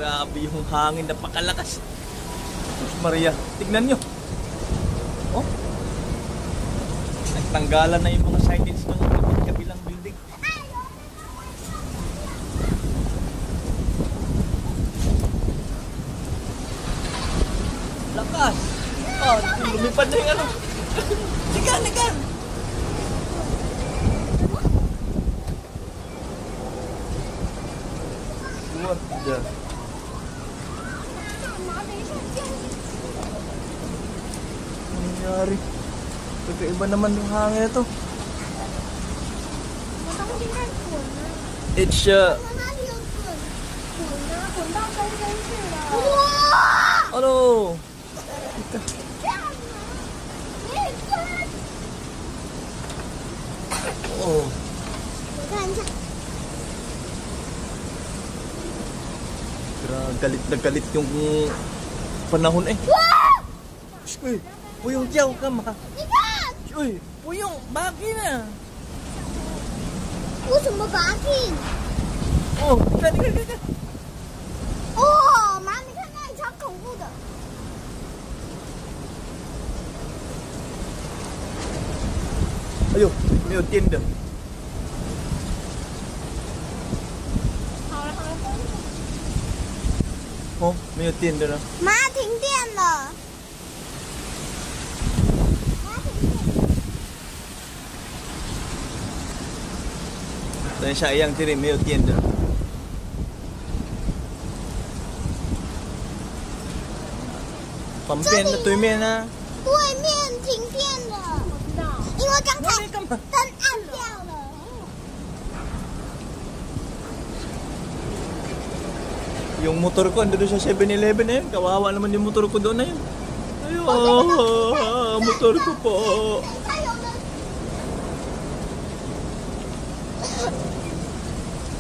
Grabe yung hangin, napakalakas. Diyos Maria, tignan nyo. Oh, nagtanggalan na yung mga signage ng kabilang building. Lakas. Oh, lumipad na yung ano. Ligan, ligan. What the? Nangyari. Pagkaiba naman yung hangin ito. It's Ano? Oh. Galit na galit yung panahon eh. Uy, Puyong jauh ka ma. Uy, Puyong, bagi na. 为什么bagi？ Oh,看。哦，妈，你看那里超恐怖的。哎呦，没有电的。哦，没有电的了。妈，停电了。等一下，一样这里没有电的。旁边的对面啊。对面停电了。我知道。因为刚才灯暗掉了。Yung motor ko andun sa 7-Eleven na yun. Kawawa naman yung motor ko doon na yun. Ayun, motor ko po.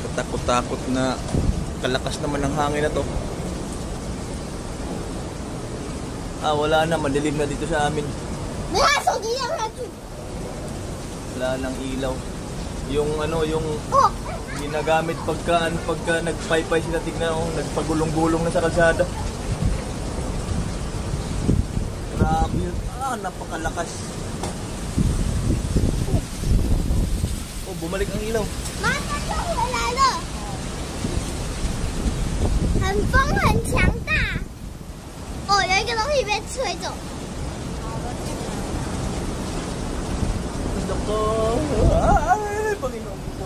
Katakot-takot na kalakas naman ng hangin na to. Wala na. Madilim na dito sa amin. Wala nang ilaw. Yung ano, yung ginagamit pagka nagpaypay sila, tignan oh, nagpagulong-gulong na sa kalsada. Grabe yun. Napakalakas. Oh, bumalik ang ilaw. Mama, 又回来了。很风很强大。哦，有一个东西被吹走。Ay, Panginoon ko.